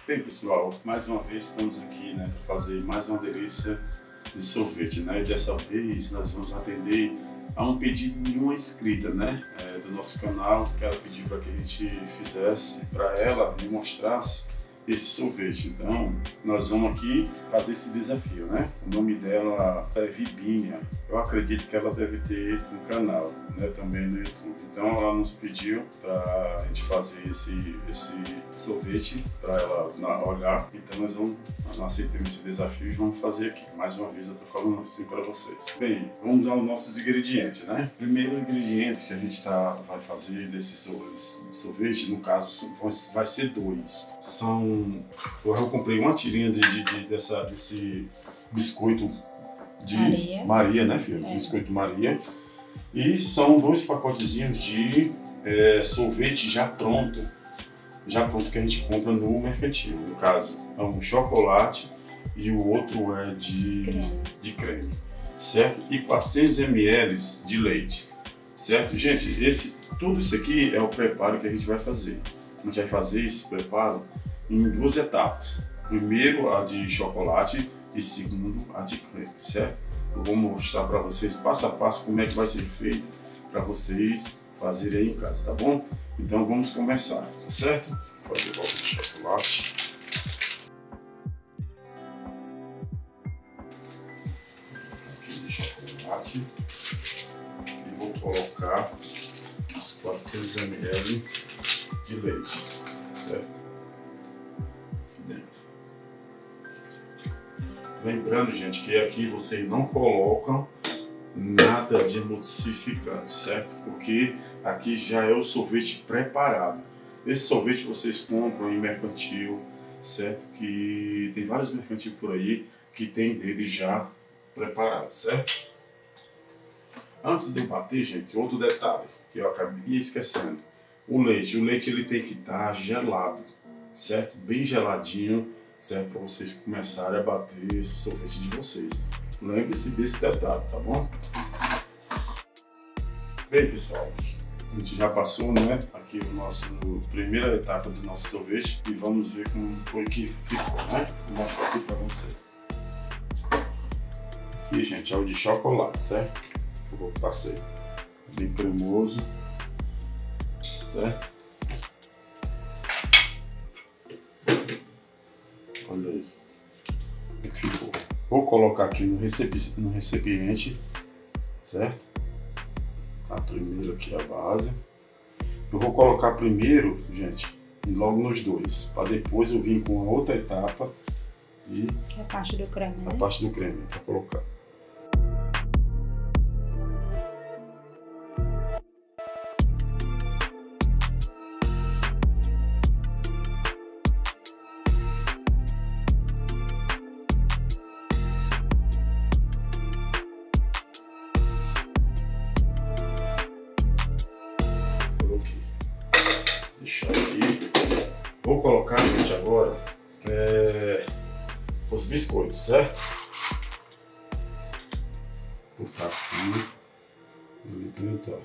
Bem, pessoal, mais uma vez estamos aqui, né, para fazer mais uma delícia de sorvete, né? E dessa vez nós vamos atender a um pedido de uma inscrita, né, do nosso canal, que ela pediu para que a gente fizesse para ela e mostrasse esse sorvete. Então, nós vamos aqui fazer esse desafio, né? O nome dela é Vibinha. Eu acredito que ela deve ter um canal, né, também no YouTube. Então, ela nos pediu para a gente fazer esse sorvete para ela olhar. Então, nós aceitamos esse desafio e vamos fazer aqui. Mais uma vez, eu estou falando assim para vocês. Bem, vamos aos nossos ingredientes, né? Primeiro ingrediente que a gente vai fazer desse sorvete, no caso, vai ser dois. Eu comprei uma tirinha desse biscoito de Maria, né, filho? Biscoito Maria. E são dois pacotezinhos de sorvete já pronto que a gente compra no mercantil. No caso, é um chocolate e o outro é de creme, certo? E 400 ml de leite, certo? Gente, tudo isso aqui é o preparo que a gente vai fazer. A gente vai fazer esse preparo em duas etapas. Primeiro a de chocolate e segundo a de creme, certo? Eu vou mostrar para vocês passo a passo como é que vai ser feito para vocês fazerem aí em casa, tá bom? Então vamos começar, tá certo? Vou levar o chocolate. Aqui de chocolate. E vou colocar os 400 ml de leite, certo? Lembrando, gente, que aqui vocês não colocam nada de emulsificante, certo? Porque aqui já é o sorvete preparado. Esse sorvete vocês compram em mercantil, certo? Que tem vários mercantil por aí que tem dele já preparado, certo? Antes de eu bater, gente, outro detalhe que eu acabei esquecendo. O leite ele tem que estar gelado, certo? Bem geladinho, certo? Para vocês começarem a bater esse sorvete de vocês. Lembre-se desse detalhe, tá bom? Bem, pessoal, a gente já passou, né, aqui a primeira etapa do nosso sorvete e vamos ver como foi que ficou, né? Vou mostrar aqui para você. Aqui, gente, é o de chocolate, certo? Eu passei bem cremoso, certo? Olha aí como é que ficou. Vou colocar aqui no recipiente, certo? Tá, primeiro aqui a base. Eu vou colocar primeiro, gente, e logo nos dois, para depois eu vir com a outra etapa e a parte do creme, né? A parte do creme para colocar. Deixar aqui. Vou colocar, gente, agora os biscoitos, certo? Vou botar assim. Então,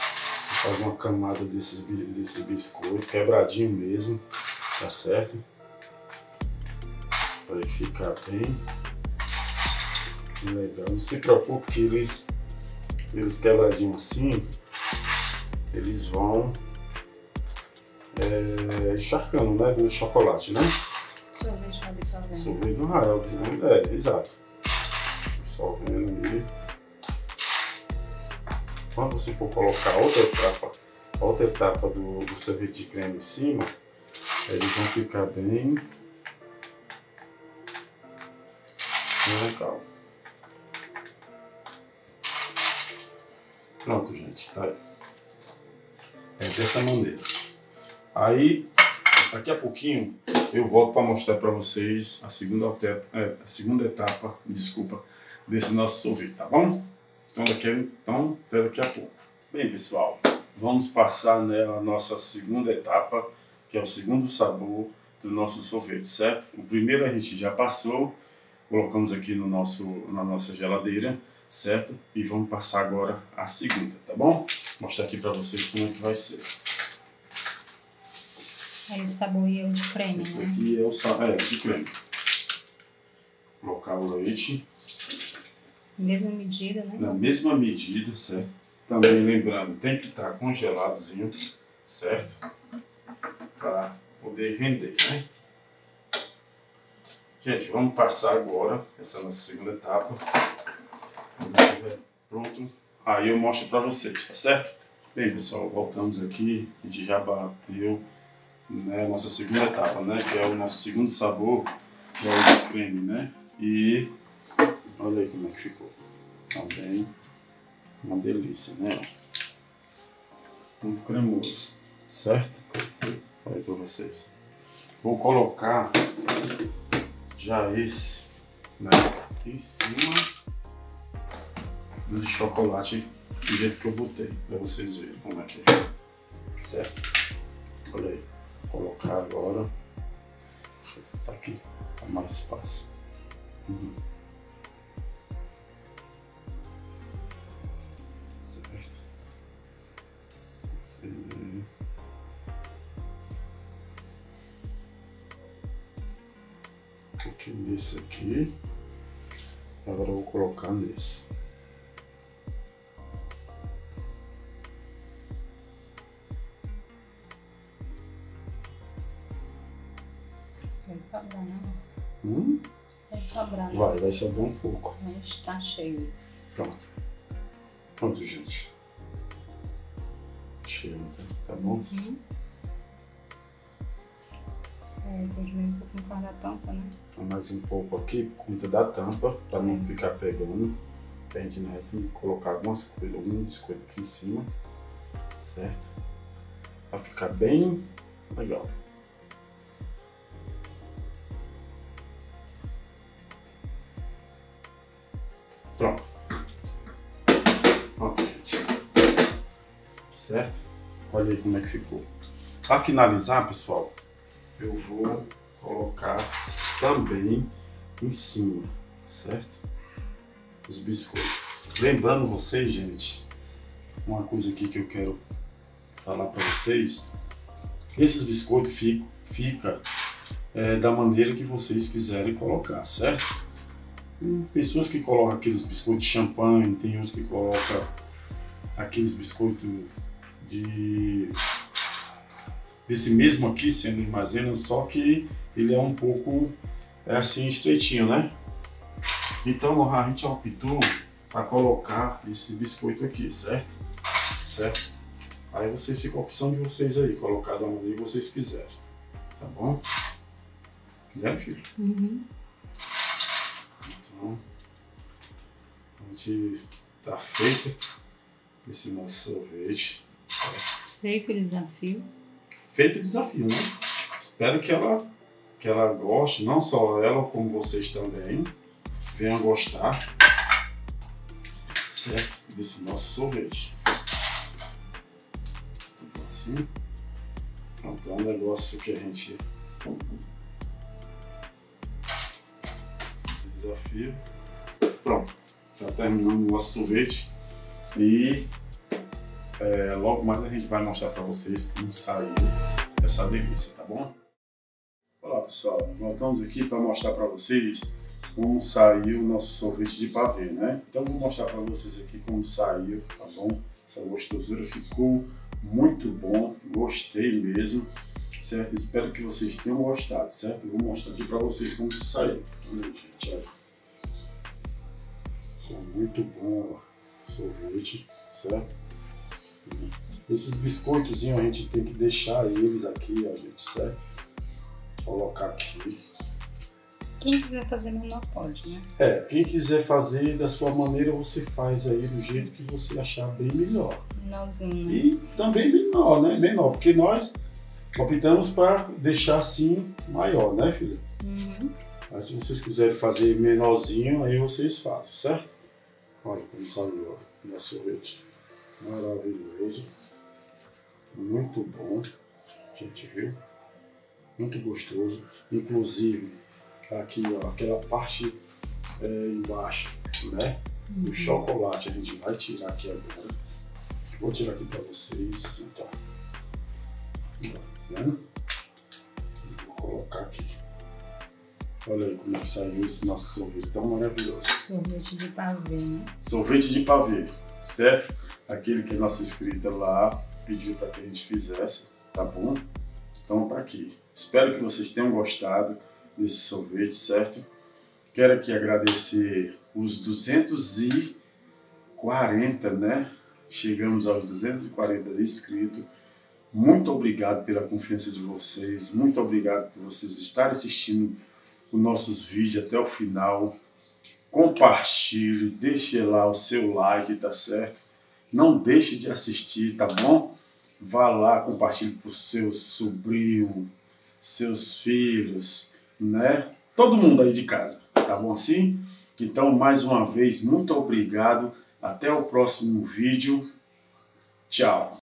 você faz uma camada desse biscoito, quebradinho mesmo, tá certo? Para ele ficar bem legal. Não se preocupe que eles quebradinhos assim, eles vão encharcando, né, do chocolate, né? Sorvete absorvendo. Sorvete, exato. Absorvendo ali. Quando você for colocar outra etapa do sorvete de creme em cima, eles vão ficar bem legal. Pronto, gente, tá aí. É dessa maneira. Aí, daqui a pouquinho, eu volto para mostrar para vocês a segunda etapa, desculpa, desse nosso sorvete, tá bom? Então, até daqui a pouco. Bem, pessoal, vamos passar, né, a nossa segunda etapa, que é o segundo sabor do nosso sorvete, certo? O primeiro a gente já passou, colocamos aqui na nossa geladeira, certo? E vamos passar agora a segunda, tá bom? Vou mostrar aqui para vocês como é que vai ser. Esse sabor aí é o de creme, Esse né? daqui é o sabor de creme. Colocar o leite. Mesma medida, né? Na mesma medida, certo? Também lembrando, tem que estar congeladozinho, certo? Para poder render, né? Gente, vamos passar agora essa nossa segunda etapa. Quando estiver pronto, aí eu mostro para vocês, tá certo? Bem, pessoal, voltamos aqui. A gente já bateu, né, a nossa segunda etapa, né? Que é o nosso segundo sabor, que é o de creme, né? E olha aí como é que ficou. Também uma delícia, né? Muito cremoso, certo? Olha aí para vocês. Vou colocar já esse, né, em cima do chocolate do jeito que eu botei, para vocês verem como é que é, certo? Olha aí, vou colocar agora, tá aqui, tá mais espaço. Certo? Vocês verem. Coloquei nesse aqui, agora eu vou colocar nesse. Vai sobrar, não? Vai sobrar, não? Vai sobrar um pouco. Mas tá cheio isso. Pronto. Pronto, gente. Cheio, tá bom? É, tem que vir um pouco por causa da tampa, né? Mais um pouco aqui por conta da tampa, para não ficar pegando. A gente, né, tem que colocar algumas coisas, algum biscoito aqui em cima, certo? Para ficar bem legal. Pronto. Pronto, gente. Certo? Olha aí como é que ficou. Para finalizar, pessoal, eu vou colocar também em cima, certo? Os biscoitos. Lembrando vocês, gente, uma coisa aqui que eu quero falar para vocês. Esses biscoitos fica da maneira que vocês quiserem colocar, certo? Tem pessoas que colocam aqueles biscoitos de champanhe, tem uns que colocam aqueles biscoitos desse mesmo aqui, sendo em maisena, só que ele é um pouco assim estreitinho, né? Então a gente optou para colocar esse biscoito aqui, certo? Certo? Aí vocês fica a opção de vocês aí, colocar da maneira que vocês quiserem, tá bom? Quiser, filho? Então, a gente tá feito esse nosso sorvete. Feito o desafio. Feito o desafio, né? Espero que ela goste, não só ela, como vocês também venham gostar, certo? Desse nosso sorvete. Assim. Pronto, é um negócio que a gente... Desafio. Pronto, já terminamos o nosso sorvete e logo mais a gente vai mostrar para vocês como saiu essa delícia, tá bom? Olá pessoal, voltamos aqui para mostrar para vocês como saiu o nosso sorvete de pavê, né? Então vou mostrar para vocês aqui como saiu, tá bom? Essa gostosura ficou muito bom, gostei mesmo, certo? Espero que vocês tenham gostado, certo? Eu vou mostrar aqui para vocês como se saiu. Olha aí, gente, olha. Ficou muito bom o sorvete, certo? Esses biscoitozinhos a gente tem que deixar eles aqui, ó, gente, certo? Colocar aqui. Quem quiser fazer menor pode, né? Quem quiser fazer da sua maneira, você faz aí do jeito que você achar bem melhor. Menorzinho, né? E também menor, né? Menor, porque nós optamos para deixar assim maior, né, filha? Mas se vocês quiserem fazer menorzinho, aí vocês fazem, certo? Olha como saiu, ó, nosso sorvete. Maravilhoso. Muito bom. Gente, viu? Muito gostoso. Inclusive, aqui, ó, aquela parte embaixo, né? Do chocolate, a gente vai tirar aqui agora. Vou tirar aqui para vocês. Então, né? colocar aqui. Olha aí como é que saiu esse nosso sorvete tão maravilhoso. Sorvete de pavê, né? Sorvete de pavê, certo? Aquele que a nossa inscrita lá pediu para que a gente fizesse, tá bom? Então tá aqui. Espero que vocês tenham gostado desse sorvete, certo? Quero aqui agradecer os 240, né? Chegamos aos 240 inscritos. Muito obrigado pela confiança de vocês. Muito obrigado por vocês estarem assistindo os nossos vídeos até o final. Compartilhe, deixe lá o seu like, tá certo? Não deixe de assistir, tá bom? Vá lá, compartilhe para os seus sobrinhos, seus filhos, né? Todo mundo aí de casa, tá bom assim? Então, mais uma vez, muito obrigado. Até o próximo vídeo. Tchau.